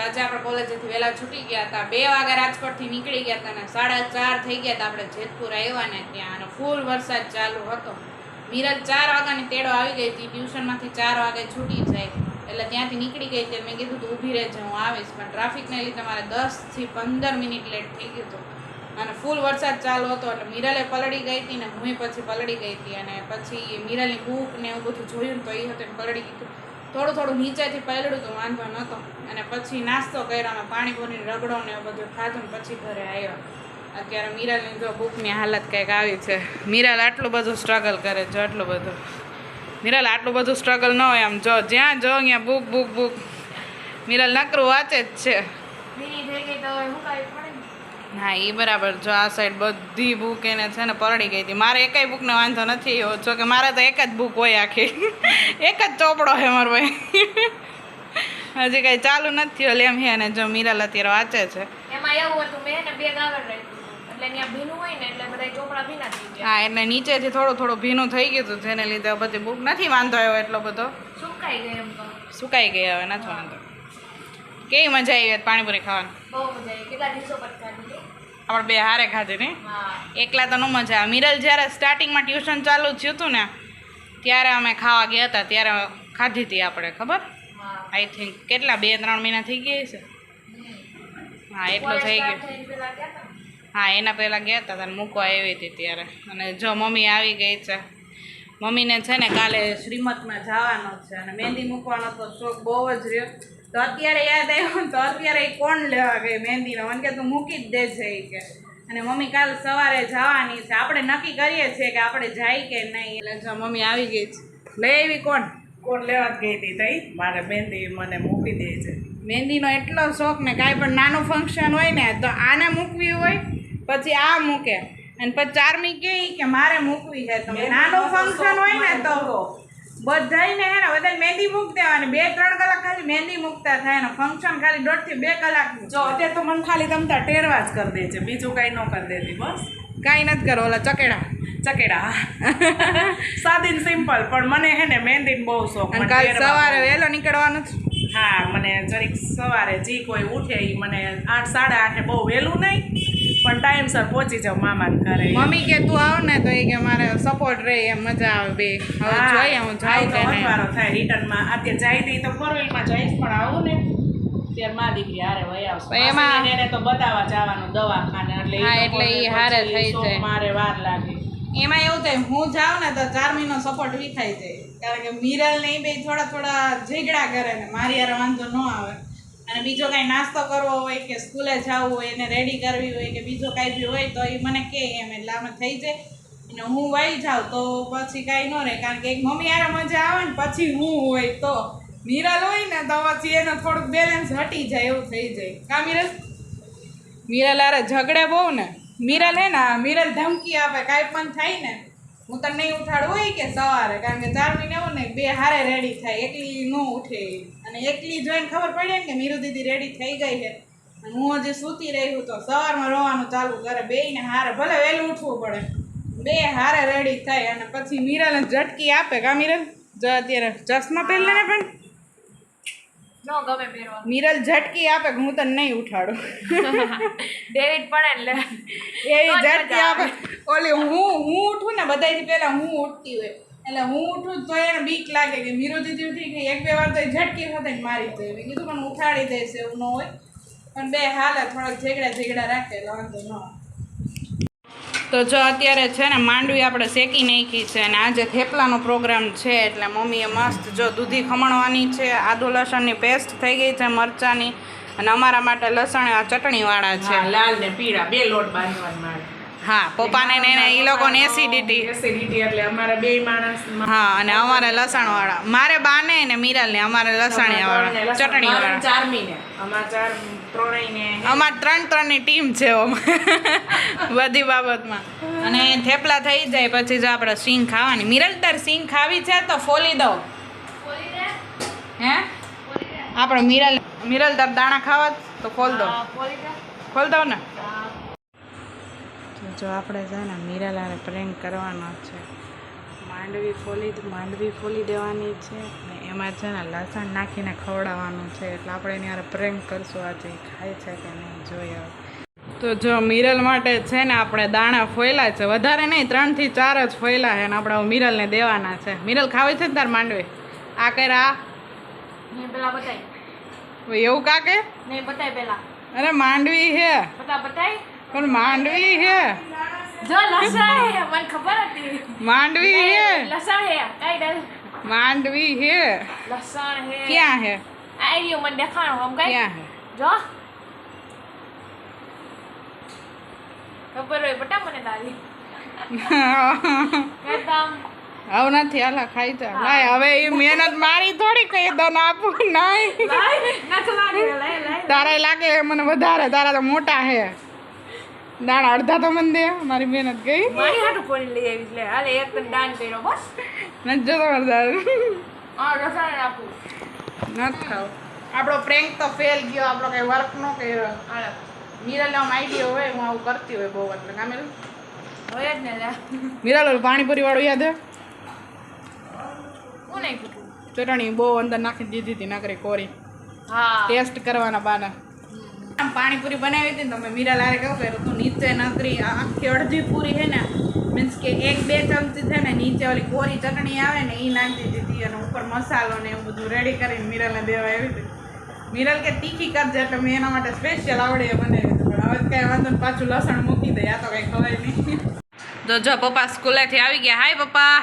આજે આપણે કોલેજેથી વહેલા છૂટી ગયા હતા, 2 વાગે રાજકોટથી નીકળી ગયા હતા ને 4:30 થઈ ગયા હતા આપણે જેતપુર આવ્યા ને ત્યાં, અને ફૂલ વરસાદ ચાલુ હતો. મિરજ 4 વાગ્યાની તેડો આવી ગઈ હતી, ટ્યુશનમાંથી 4 વાગે છૂટી જાય એટલે ત્યાંથી નીકળી ગઈ હતી. મેં કીધું તું ઊભી રહેજે, હું આવીશ, પણ ટ્રાફિકને લીધે મારે 10 થી 15 મિનિટ લેટ થઈ ગયું હતું અને ફૂલ વરસાદ ચાલુ હતો એટલે મિરલે પલળી ગઈ હતી ને હું પછી પલળી ગઈ હતી. અને પછી મિરલની બુક ને એવું બધું જોયું ને તો એ હતું પલળી ગયું. થોડું નીચેથી પલળ્યું તો વાંધો નહોતો. અને પછી નાસ્તો કર્યો, અમે પાણીપુરીને રગડો ને એવું બધું ખાધું ને પછી ઘરે આવ્યા. અત્યારે મિરલની જો બુકની હાલત કંઈક આવી છે. મિરલ આટલું બધું સ્ટ્રગલ કરે છે, આટલું બધું. મિરલ આટલું બધું સ્ટ્રગલ ન હોય આમ, જો જ્યાં જો અહીંયા બુક. મિરલ નકરું વાંચે જ છે. હા એ બરાબર. જો આ સાઈડ બધી બુક એને છે ને પલળી ગઈ હતી. મારે એકેય બુકનો વાંધો નથી એવો, જો કે મારે તો એક જ બુક હોય આખી, એક જ ચોપડો છે મારો ભાઈ. હજી કઈ ચાલુ નથી થયો એમ છે. અને જો મિરલ અત્યારે વાંચે છે. એમાં એવું હતું મેં ને બેગ આગળ રાખ્યું એટલે ત્યાં ભીનું હોય ને એટલે બધા ચોપડા ભીના થઈ ગયા. હા એટલે નીચેથી થોડું ભીનું થઈ ગયું હતું, જેને લીધે બધી બુક નથી વાંધો આવ્યો એટલો બધો. સુકાઈ ગઈ એમ તો. સુકાઈ ગઈ હવે નથી વાંધો. કેવી મજા આવી પાણીપુરી ખાવાની? બહુ મજા આવી. કેટલા દિવસો પછી ખાધી? આપણે બે હારે ખાધી ને. હા. એકલા તો ન મજા આવે. મિરલ જ્યારે સ્ટાર્ટિંગમાં ટ્યુશન ચાલુ થયું હતું ને ત્યારે અમે ખાવા ગયા હતા, ત્યારે ખાધી હતી આપણે, ખબર? આઈ થિંક કેટલા 2-3 મહિના થઈ ગયા છે. હા એટલું થઈ ગયું. હા એના પહેલાં ગયા હતા અને મૂકવા આવી હતી ત્યારે. અને જો મમ્મી આવી ગઈ છે. મમ્મીને છે ને કાલે શ્રીમતમાં જવાનો છે અને મહેંદી મૂકવાનો તો શોખ બહુ જ રહ્યો. તો અત્યારે યાદ આવ્યો ને તો અત્યારે એ કોણ લેવા ગઈ મહેંદીનો? મને કે તું મૂકી જ દેજે એ કે. અને મમ્મી કાલ સવારે જવાની છે, આપણે નક્કી કરીએ છીએ કે આપણે જાય કે નહીં. એટલે જો મમ્મી આવી ગઈ છે. લઈ આવી કોણ લેવા જ ગઈ હતી તઈ મારે મહેંદી મને મૂકી દે છે. મહેંદીનો એટલો શોખ ને, કાંઈ પણ નાનું ફંક્શન હોય ને તો આને મૂકવી હોય, પછી આ મૂકે અને પછી ચારમી કે મારે મૂકવી છે. તમે નાનું ફંક્શન હોય ને તો બધાને હે ને બધા મહેંદી મૂકી દેવાની, 2-3 કલાક ખાલી મહેંદી મૂકતા થાય ને ફંક્શન ખાલી 1.5 થી 2 કલાક. જો અત્યારે તો મને ખાલી તમતા ટેરવા જ કરી દે છે, બીજું કાંઈ ન કરી દેતી. બસ કાંઈ નથી કરો. ઓલા ચકેડા સાદી સિમ્પલ, પણ મને હે ને મહેંદીનો બહુ શોખ. અને કાલ સવારે વહેલો નીકળવાનું છે. હા મને જરીક સવારે જે કોઈ ઉઠે એ મને 8-8:30 બહુ વહેલું નહીં પણ ટાઈમસર પહોંચી જાઉં મામાને ઘરે. મમ્મી કે તું આવ ને તો એ કે મારે સપોર્ટ રહે, એમ મજા આવે બે. હવે જોઈએ હું જાઉં કે નહીં. વારો થાય રિટર્નમાં. અત્યારે જાય નહીં તો 4-wheelમાં જઈશ, પણ આવું ને ત્યારે મા દીકરી હારે વહી આવશે. એમાં એને તો બતાવવા જવાનું દવાખાને, એટલે એ હારે થઈ જાય. મારે વાર લાગે. એમાં એવું થાય હું જાઉં ને તો 4 મહિનો સપોર્ટ વિખાઈ જાય, કારણ કે મિરલ ને એ બે થોડા ઝઘડા કરે ને મારી યાર વાંધો ન આવે. અને બીજો કાંઈ નાસ્તો કરવો હોય કે સ્કૂલે જવું હોય, એને રેડી કરવી હોય કે બીજો કાંઈ બી હોય તો એ મને કહે એમ, એટલે અમે થઈ જાય. અને હું વહી જાઉં તો પછી કાંઈ ન રહે, કારણ કે એક મમ્મી યાર મજા આવે ને પછી હું હોય તો. મિરલ હોય ને તો પછી એનો થોડુંક બેલેન્સ હટી જાય એવું થઈ જાય. કા મિરલ યાર ઝઘડે બહુ ને. મિરલ હે ને, મિરલ ધમકી આપે કાંઈ પણ થાય ને હું તને નહીં ઉઠાડું હોય કે સવારે, કારણ કે 4 મહિને એવું ને બે હારે રેડી થાય, એકલી ન ઉઠે. અને એકલી જોઈને ખબર પડે ને કે મીરુ દીદી રેડી થઈ ગઈ છે અને હું હજી સૂતી રહ્યું તો સવારમાં રોવાનું ચાલુ કરે. બેયને હારે ભલે વહેલું ઉઠવું પડે, બે હારે રેડી થાય. અને પછી મિરલને ઝટકી આપે. કા મિરલ? જો અત્યારે ચશ્મા પહેરલે ને પણ નો ગમે પહેરવાનું. મિરલ ઝટકી આપે કે હું તને નહીં ઉઠાડું. ડેવિડ પડે એટલે એવી ઝટકી આપે. ઓલી હું ઉઠું ને બધાથી પહેલાં હું ઉઠતી હોય એટલે હું ઉઠું તો એને બીક લાગે કે મીરુ દીદી ઉઠી ગઈ, 1-2 વાર તો એ ઝટકી સાથે મારી જાય. મેં કીધું પણ ઉઠાડી દઈશ એવું ન હોય, પણ બે હાલે થોડાક ઝઘડા રાખે એટલે વાંધો ન હોય. તો જો અત્યારે છે ને માંડવી આપણે શેકી નાખી છે અને આજે થેપલાનો પ્રોગ્રામ છે એટલે મમ્મીએ મસ્ત જો દૂધી ખમણવાની છે, આદુ લસણની પેસ્ટ થઈ ગઈ છે, મરચાંની, અને અમારા માટે લસણ ચટણીવાળા છે. લાલ ને પીળા 2 લોટ બાંધવાના મારે. હા પપ્પાને ને એ લોકોને એસિડિટી એટલે અમારા 2 માણસ. હા અને અમારે લસણવાળા, મારે બાને ને મિરલને અમારે લસણીવાળા ચટણીવાળા. ચારમીને અમારા 3 અમારે 3-3ની ટીમ છે બધી બાબતમાં. અને થેપલા થઈ જાય પછી જો આપણે સિંગ ખાવાની. મિરલ તાર સિંગ ખાવી છે તો ફોલી દઉં. હે આપણે મિરલ તાર દાણા ખાવા તો ખોલ દઉં ને. જો આપણે છે ને મિરલ પ્રેન્ક કરવાનો છે. માંડવી ફોલી દેવાની છે અને એમાં છે ને લસણ નાખીને ખવડાવવાનું છે એટલે આપણે એની યાર પ્રેન્ક કરશું આજે ખાય છે કે નહીં જોઈએ. તો જો મિરલ માટે છે ને આપણે દાણા ફોયલા છે, વધારે નહીં 3 થી 4 જ ફોયલા છે ને આપણે મિરલને દેવાના છે. મિરલ ખાવી છે ને તાર માંડવી આ કર્યા ને પેલા બતાય એવું કાકે ને બતાય પેલા અરે માંડવી હે બતાય પણ માંડવી હે જો લસણ હે મને ખબર હતી માંડવી હે લસણ હે કઈ ડર માંડવી હે લસણ હે ક્યાં હે આ રહ્યું મને દેખાણું આમ કઈ ક્યાં હે જો ખબર હોય બટા મને તારી એકદમ હવે નથી હાલા ખાઈ જા લાય હવે એ મહેનત મારી થોડી કહી દો ને આપું નહીં તારા લાગે મને વધારે તારા તો મોટા હે દાણા અડધા તો મને દે મારી મહેનત ગઈ મારી હાટું ફોન લઈ આવી એટલે હાલે એક દાન કર્યો બસ નથી જતો વધારે આ રસાયણ આપું નથી ખાવ આપણો પ્રેન્ક તો ફેલ ગયો આપણો કઈ વર્ક ન કર્યો મિરલ આમ આઈડિયા હોય હું આવું કરતી હોય બહુ એટલે કામ હોય જ ને લે મિરલ પાણીપુરી વાળું યાદ હે હું નહીં કીધું ચટણી બહુ અંદર નાખી દીધી હતી નકરી કોરી હા ટેસ્ટ કરવાના બાના આમ પાણીપુરી બનાવી હતી ને તમે મીરા લારે કેવું કર્યું તું નીચે નકરી આખી અડધી પૂરી છે ને મીન્સ કે 1-2 ચમચી છે ને નીચે ઓલી કોરી ચટણી આવે ને એ નાખી દીધી અને ઉપર મસાલો ને એવું બધું રેડી કરીને મિરલને દેવા આવી હતી. મિરલ કે તીખી કરજે એટલે મેં એના માટે સ્પેશિયલ આવડે એ બનાવી હતી પણ હવે કાંઈ વાંધો ને પાછું લસણ મૂકી દે આ તો કંઈ ખવાય નહીં. જો પપ્પા સ્કૂલેથી આવી ગયા. હાય પપ્પા.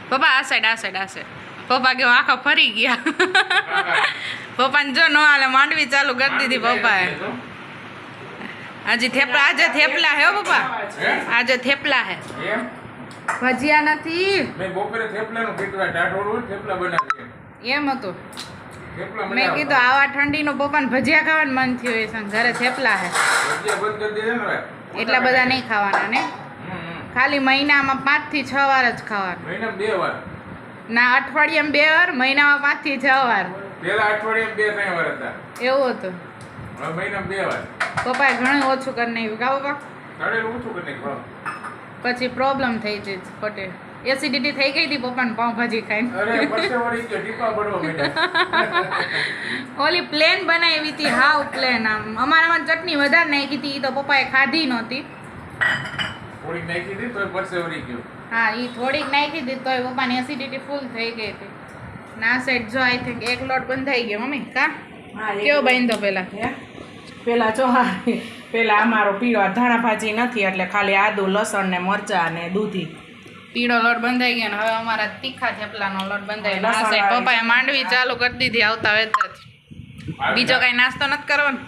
પપ્પા આ સાઈડ પપ્પા કે આખા ફરી ગયા. પપ્પાને જો ન હાલે માંડવી ચાલુ કરી દીધી પપ્પાએ. આજે થેપલા હે પપ્પા આજે થેપલા હે ભજીયા નથી એમ હતું. મેં કીધું આવા ઠંડીનું પપ્પાને ભજીયા ખાવાનું મન થયું હોય છે ઘરે થેપલા હે એટલા બધા નહીં ખાવાના ને ખાલી મહિનામાં 5 થી 6 વાર જ ખાવાનું. ના અઠવાડિયામાં 2 વાર મહિનામાં 5 થી 6 વાર એવું હતું. પપ્પાએ ઘણું ઓછું કરી નાખ્યું કા પપ્પા પછી પ્રોબ્લેમ થઈ જઈ ખોટે એસિડિટી થઈ ગઈ હતી પપ્પાને પાઉંભાજી ખાઈને. ઓલી પ્લેન બનાવી હતી હાવ પ્લેન આમ અમારામાં ચટણી વધારે નાખી હતી એ તો પપ્પાએ ખાધી નહોતી. હા એ થોડીક નાખી હતી તોય પપ્પાની એસિડિટી ફૂલ થઈ ગઈ હતી. ના સાઈડ જો આઈ થિંક એક લોટ બંધાઈ ગયો મમ્મી કા કેવો બાંધો પેલા જો પેલા અમારો પીળો ધાણા ભાજી નથી એટલે ખાલી આદુ લસણ ને મરચા ને દૂધી પીળો લોટ બંધાઈ ગયો ને હવે અમારા તીખા થેપલાનો લોટ બંધાઈ ગયો. આ સાઈડ પપ્પાએ માંડવી ચાલુ કરી દીધી આવતા વેચતા જ. બીજો કઈ નાસ્તો નથી કરવાનો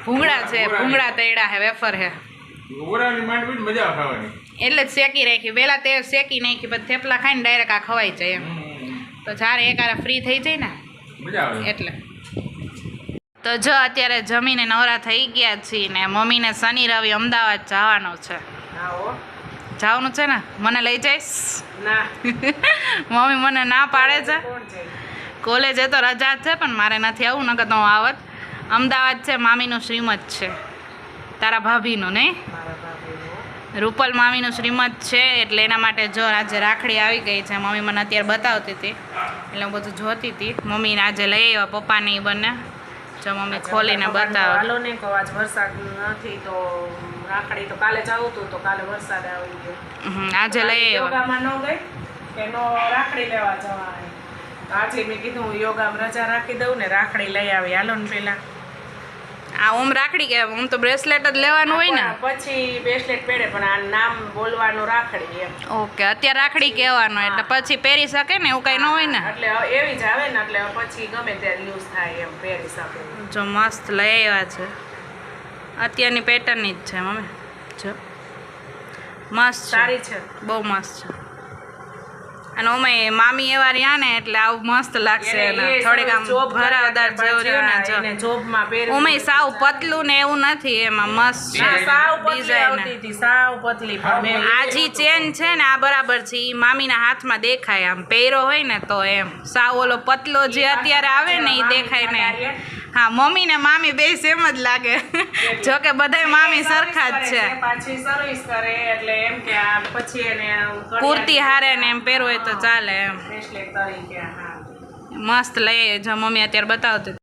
ભૂંગળા છે ભૂંગળા તળ્યા હે વેફર હે એટલે જ શેકી રાખી પેલા તે શેકી નાખી પછી થેપલા ખાઈને ડાયરેક્ટ આ ખવાઈ જાય એમ તો જ્યારે એકારે ફ્રી થઈ જાય ને એટલે. તો જો અત્યારે જમીને નવરા થઈ ગયા છીએ ને મમ્મીને શનિ રવિ અમદાવાદ જવાનું છે. જવાનું છે ને મને લઈ જઈશ ના મમ્મી મને ના પાડે છે. કોલેજે તો રજા જ છે પણ મારે નથી આવું નકર તો હું આવત. અમદાવાદ છે મામીનું શ્રીમત છે તારા ભાભીનું નહીં રૂપલ મામીનું શ્રીમત છે એટલે એના માટે જો આજે રાખડી આવી ગઈ છે. મમ્મી મને અત્યારે બતાવતી હતી એટલે હું બધું જોતી હતી. મમ્મીને આજે લઈ આવ્યા પપ્પાને એ બંને જો મમ્મી ખોલીને બતાવો. હાલો ને કહો આજ વરસાદ નથી તો રાખડી તો કાલે જ આવતું તો કાલે વરસાદ આવી ગયો. આજે લઈ આવ્યા યોગામાં ન ગઈ કે નો રાખડી લેવા જવાની આજે મેં કીધું હું યોગામાં રજા રાખી દઉં ને રાખડી લઈ આવી હાલો ને પેલા આ ઓમ રાખડી કે ઓમ તો બ્રેસલેટ જ લેવાનું હોય ને પછી બ્રેસલેટ પહેરે પણ આ નામ બોલવાનું રાખડી એમ. ઓકે અત્યારે રાખડી કહેવાનું એટલે પછી પહેરી શકે ને એવું કઈ ન હોય ને એટલે એવી જ આવે ને એટલે પછી ગમે ત્યારે યુઝ થાય એમ પહેરી શકે. જો મસ્ત લઈ આવ્યા છે અત્યારની પેટર્નની જ છે મમ્મી જો મસ્ત સારી છે બહુ મસ્ત છે. અને ઓમે મામી એવા રહ્યા ને એટલે આવું મસ્ત લાગશે ને થોડીક આમ ભરાવદાર જેવું રહ્યું ને જો જોબમાં પહેરી ઓમે સાવ પતલું ને એવું નથી એમાં મસ્ત છે સાવ પતલી ડિઝાઇન. આવતી હતી સાવ પતલી પણ મેં આ જે ચેન છે ને આ બરાબર છે એ મામીના હાથમાં દેખાય આમ પહેરો હોય ને તો એમ સાવ ઓલો પતલો જે અત્યારે આવે ને એ દેખાય ને હા મમ્મી ને મામી બે સેમ જ લાગે જો કે બધાય મામી સરખા જ છે પાછી સર્વિસ કરે એટલે એમ કે આ પછી એને કુર્તી હારે ને એમ પહેરવું હોય તો ચાલે એમ બ્રેસલેટ તરીકે હા મસ્ત લઈ જો મમ્મી અત્યારે બતાવતી